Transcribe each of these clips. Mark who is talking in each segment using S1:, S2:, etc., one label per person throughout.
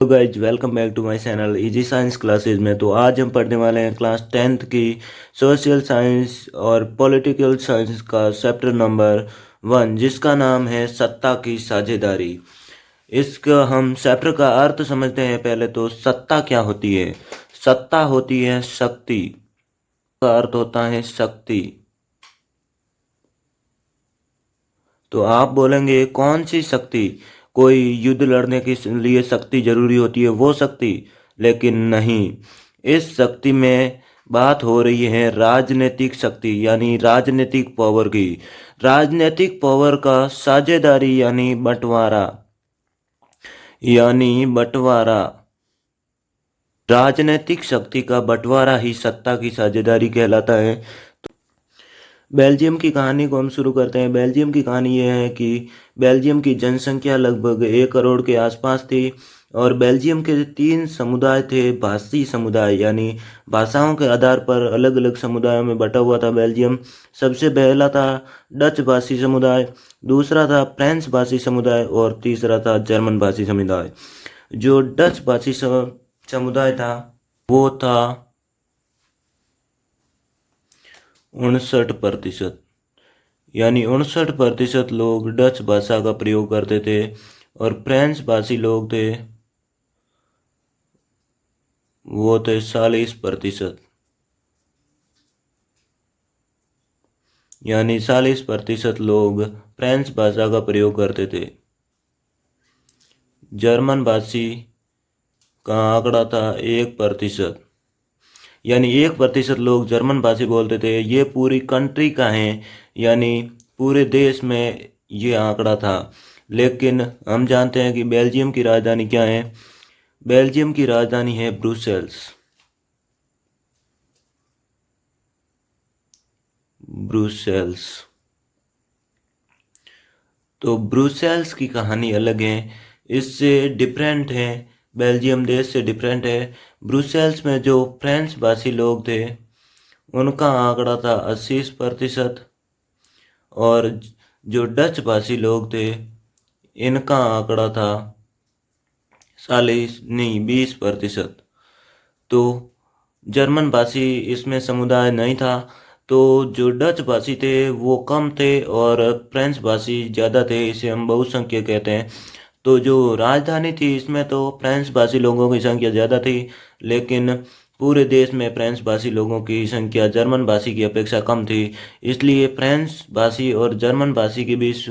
S1: तो guys welcome back to my channel easy science classes में। तो आज हम पढ़ने वाले हैं क्लास 10th की सोशल साइंस और पॉलिटिकल साइंस का चैप्टर नंबर 1, जिसका नाम है सत्ता की साझेदारी। इसका हम चैप्टर का अर्थ समझते हैं। पहले तो सत्ता क्या होती है। सत्ता होती है शक्ति, का अर्थ होता है शक्ति। तो आप बोलेंगे कौन सी शक्ति? कोई युद्ध लड़ने के लिए शक्ति जरूरी होती है वो शक्ति? लेकिन नहीं, इस शक्ति में बात हो रही है राजनीतिक शक्ति यानी राजनीतिक पावर की। राजनीतिक पावर का साझेदारी यानी बंटवारा। राजनीतिक शक्ति का बंटवारा ही सत्ता की साझेदारी कहलाता है। बेल्जियम की कहानी को हम शुरू करते हैं। बेल्जियम की कहानी यह है कि बेल्जियम की जनसंख्या लगभग 1 करोड़ के आसपास थी और बेल्जियम के 3 समुदाय थे। भाषी समुदाय यानी भाषाओं के आधार पर अलग अलग समुदायों में बटा हुआ था बेल्जियम। सबसे पहला था डच भाषी समुदाय, दूसरा था फ्रेंच भाषी समुदाय और तीसरा था जर्मन भाषी समुदाय। जो डच भाषी समुदाय था वो था 59%, यानी 59% लोग डच भाषा का प्रयोग करते थे और फ्रेंच भाषी लोग थे वो थे 40%, यानी 40% लोग फ्रेंच भाषा का प्रयोग करते थे। जर्मन भाषी का आंकड़ा था 1%, यानी 1% लोग जर्मन भाषी बोलते थे। ये पूरी कंट्री का है, यानी पूरे देश में ये आंकड़ा था। लेकिन हम जानते हैं कि बेल्जियम की राजधानी क्या है। बेल्जियम की राजधानी है ब्रुसेल्स। ब्रुसेल्स। तो ब्रुसेल्स की कहानी अलग है, इससे डिफरेंट है। बेल्जियम देश से डिफरेंट है। ब्रुसेल्स में जो फ्रेंच भाषी लोग थे उनका आंकड़ा था 80%, और जो डच भाषी लोग थे इनका आंकड़ा था 20%। तो जर्मन भाषी इसमें समुदाय नहीं था। तो जो डच भाषी थे वो कम थे और फ्रेंच भाषी ज़्यादा थे, इसे हम बहुसंख्यक कहते हैं। तो जो राजधानी थी इसमें तो फ्रेंच भाषी लोगों की संख्या ज़्यादा थी, लेकिन पूरे देश में फ्रेंच भाषी लोगों की संख्या जर्मन भाषी की अपेक्षा कम थी। इसलिए फ्रेंच भाषी और जर्मन भाषी के बीच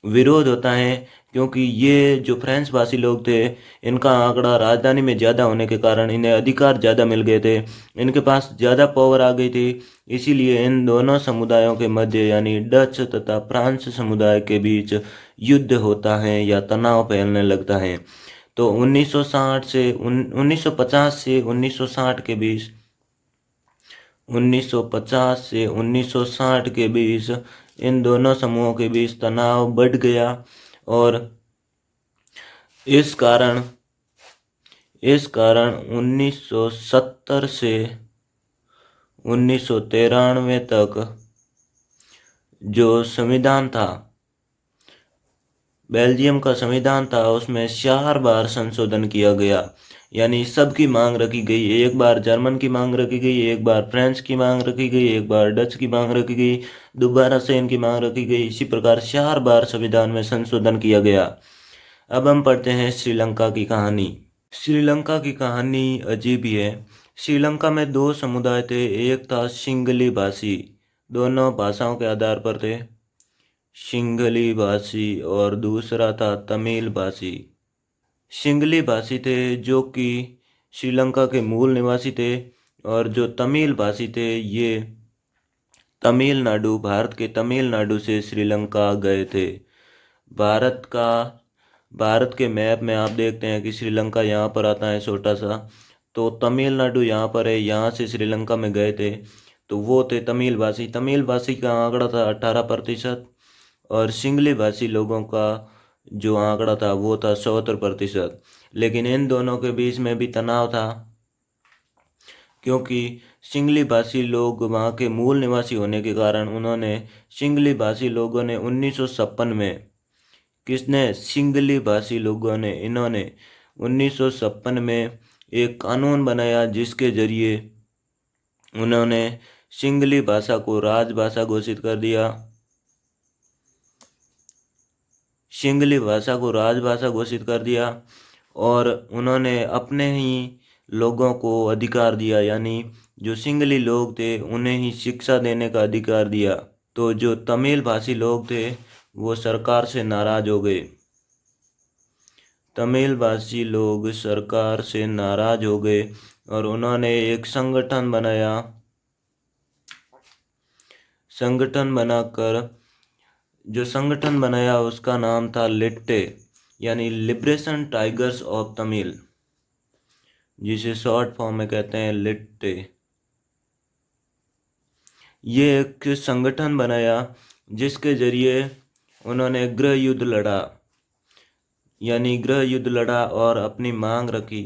S1: विरोध होता है, क्योंकि ये जो फ्रेंच भाषी लोग थे इनका आंकड़ा राजधानी में ज़्यादा होने के कारण इन्हें अधिकार ज़्यादा मिल गए थे, इनके पास ज़्यादा पावर आ गई थी। इसीलिए इन दोनों समुदायों के मध्य यानी डच तथा फ्रांस समुदाय के बीच युद्ध होता है या तनाव फैलने लगता है। तो 1950 से 1960 के बीच 1950 से 1960 के बीच इन दोनों समूहों के बीच तनाव बढ़ गया और इस कारण 1970 से 1993 तक जो संविधान था, बेल्जियम का संविधान था, उसमें 4 बार संशोधन किया गया। यानी सबकी मांग रखी गई। एक बार जर्मन की मांग रखी गई, एक बार फ्रेंच की मांग रखी गई, एक बार डच की मांग रखी गई, दोबारा से इनकी मांग रखी गई। इसी प्रकार 4 बार संविधान में संशोधन किया गया। अब हम पढ़ते हैं श्रीलंका की कहानी। श्रीलंका की कहानी अजीब ही है। श्रीलंका में 2 समुदाय थे। एक था सिंगली भाषी, दोनों भाषाओं के आधार पर थे, सिंगली भाषी, और दूसरा था तमिल भाषी। सिंगली भाषी थे जो कि श्रीलंका के मूल निवासी थे, और जो तमिल भाषी थे ये तमिलनाडु, भारत के तमिलनाडु से श्रीलंका गए थे। भारत के मैप में आप देखते हैं कि श्रीलंका यहाँ पर आता है छोटा सा, तो तमिलनाडु यहाँ पर है, यहाँ से श्रीलंका में गए थे। तो वो थे तमिल भाषी। तमिल भाषी का आंकड़ा था 18%, और सिंगली भाषी लोगों का जो आंकड़ा था वो था 70%। लेकिन इन दोनों के बीच में भी तनाव था, क्योंकि सिंगली भाषी लोग वहाँ के मूल निवासी होने के कारण सिंगली भाषी लोगों ने 1956 में, किसने? सिंगली भाषी लोगों ने, इन्होंने 1956 में एक कानून बनाया जिसके जरिए उन्होंने सिंगली भाषा को राजभाषा घोषित कर दिया। सिंगली भाषा को राजभाषा घोषित कर दिया और उन्होंने अपने ही लोगों को अधिकार दिया, यानी जो सिंगली लोग थे उन्हें ही शिक्षा देने का अधिकार दिया। तो जो तमिल भाषी लोग थे वो सरकार से नाराज हो गए। तमिल भाषी लोग सरकार से नाराज हो गए और उन्होंने एक संगठन बनाया। संगठन बनाकर जो संगठन बनाया उसका नाम था लिट्टे, यानी लिबरेशन टाइगर्स ऑफ तमिल, जिसे शॉर्ट फॉर्म में कहते हैं लिट्टे। ये एक संगठन बनाया जिसके जरिए उन्होंने गृह युद्ध लड़ा, यानी गृह युद्ध लड़ा और अपनी मांग रखी,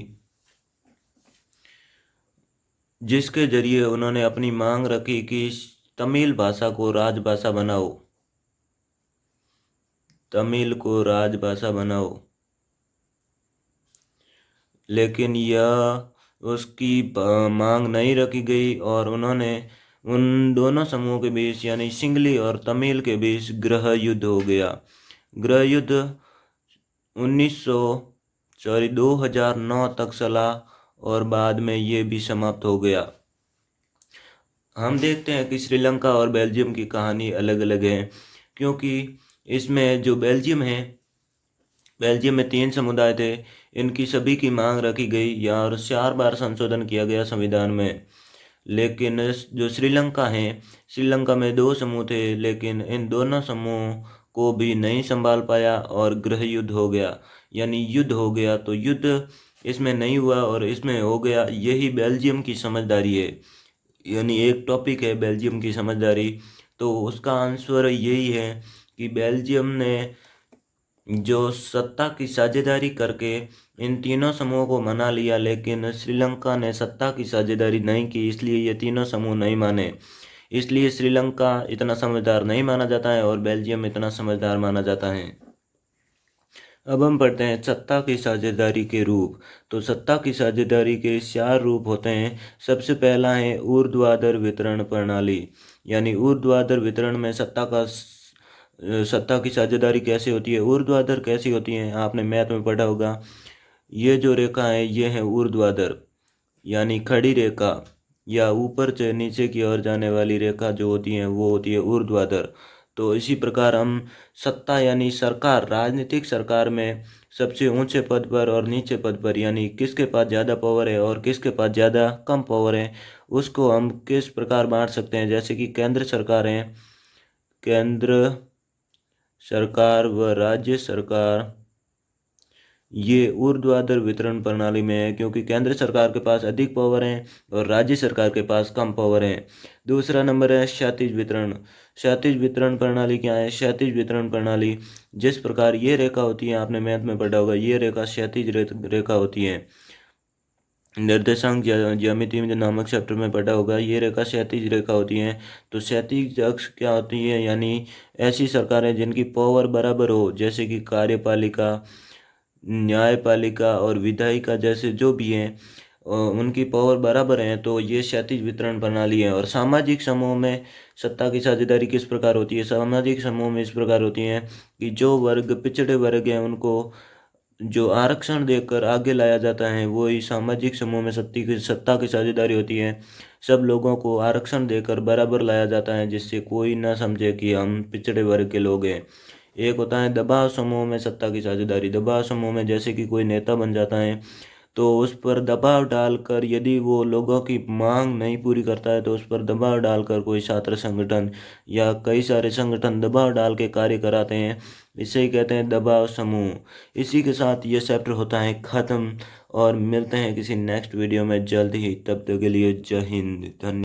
S1: जिसके जरिए उन्होंने अपनी मांग रखी कि तमिल भाषा को राजभाषा बनाओ, तमिल को राजभाषा बनाओ। लेकिन यह उसकी मांग नहीं रखी गई और उन्होंने उन दोनों समूहों के बीच यानी सिंगली और तमिल के बीच गृह युद्ध हो गया। गृह युद्ध 2009 तक चला और बाद में ये भी समाप्त हो गया। हम देखते हैं कि श्रीलंका और बेल्जियम की कहानी अलग अलग है, क्योंकि इसमें जो बेल्जियम है, बेल्जियम में 3 समुदाय थे, इनकी सभी की मांग रखी गई और 4 बार संशोधन किया गया संविधान में। लेकिन जो श्रीलंका है, श्रीलंका में 2 समूह थे, लेकिन इन दोनों समूहों को भी नहीं संभाल पाया और गृह युद्ध हो गया, यानी युद्ध हो गया। तो युद्ध इसमें नहीं हुआ और इसमें हो गया। यही बेल्जियम की समझदारी है, यानी एक टॉपिक है बेल्जियम की समझदारी। तो उसका आंसर यही है कि बेल्जियम ने जो सत्ता की साझेदारी करके इन तीनों समूहों को मना लिया, लेकिन श्रीलंका ने सत्ता की साझेदारी नहीं की, इसलिए ये तीनों समूह नहीं माने। इसलिए श्रीलंका इतना समझदार नहीं माना जाता है और बेल्जियम इतना समझदार माना जाता है। अब हम पढ़ते हैं सत्ता की साझेदारी के रूप। तो सत्ता की साझेदारी के 4 रूप होते हैं। सबसे पहला है ऊर्ध्वाधर वितरण प्रणाली, यानी ऊर्ध्वाधर वितरण में सत्ता की साझेदारी कैसे होती है, ऊर्ध्वाधर कैसी होती है, आपने मैथ में पढ़ा होगा। ये जो रेखा है ये है ऊर्ध्वाधर, यानी खड़ी रेखा या ऊपर से नीचे की ओर जाने वाली रेखा जो होती है वो होती है ऊर्ध्वाधर। तो इसी प्रकार हम सत्ता यानी सरकार, राजनीतिक सरकार में सबसे ऊंचे पद पर और नीचे पद पर, यानी किसके पास ज़्यादा पावर है और किसके पास ज़्यादा कम पावर है, उसको हम किस प्रकार बांट सकते हैं। जैसे कि केंद्र सरकार है, केंद्र सरकार व राज्य सरकार, ये ऊर्ध्वाधर वितरण प्रणाली में है, क्योंकि केंद्र सरकार के पास अधिक पावर है और राज्य सरकार के पास कम पावर है। दूसरा नंबर है क्षैतिज वितरण। क्षैतिज वितरण प्रणाली क्या है? क्षैतिज वितरण प्रणाली जिस प्रकार ये रेखा होती है, आपने मैथ में पढ़ा होगा, ये रेखा क्षैतिज रेखा होती है। निर्देशांक ज्यामिति में नामक चैप्टर में पढ़ा होगा, ये रेखा क्षैतिज रेखा होती है। तो क्षैतिज अक्ष क्या होती है? यानी ऐसी सरकारें जिनकी पावर बराबर हो, जैसे कि कार्यपालिका, न्यायपालिका और विधायिका जैसे जो भी हैं, उनकी पावर बराबर है, तो ये क्षैतिज वितरण प्रणाली है। और सामाजिक समूह में सत्ता की साझेदारी किस प्रकार होती है? सामाजिक समूह में इस प्रकार होती है कि जो वर्ग पिछड़े वर्ग हैं उनको जो आरक्षण देकर आगे लाया जाता है, वो ही सामाजिक समूह में सत्ता की साझेदारी होती है। सब लोगों को आरक्षण देकर बराबर लाया जाता है, जिससे कोई ना समझे कि हम पिछड़े वर्ग के लोग हैं। एक होता है दबाव समूह में सत्ता की साझेदारी। दबाव समूह में जैसे कि कोई नेता बन जाता है तो उस पर दबाव डालकर, यदि वो लोगों की मांग नहीं पूरी करता है तो उस पर दबाव डालकर कोई छात्र संगठन या कई सारे संगठन दबाव डाल के कार्य कराते हैं, इसे ही कहते हैं दबाव समूह। इसी के साथ ये चैप्टर होता है ख़त्म और मिलते हैं किसी नेक्स्ट वीडियो में जल्द ही। तब तक के लिए जय हिंद, धन्यवाद।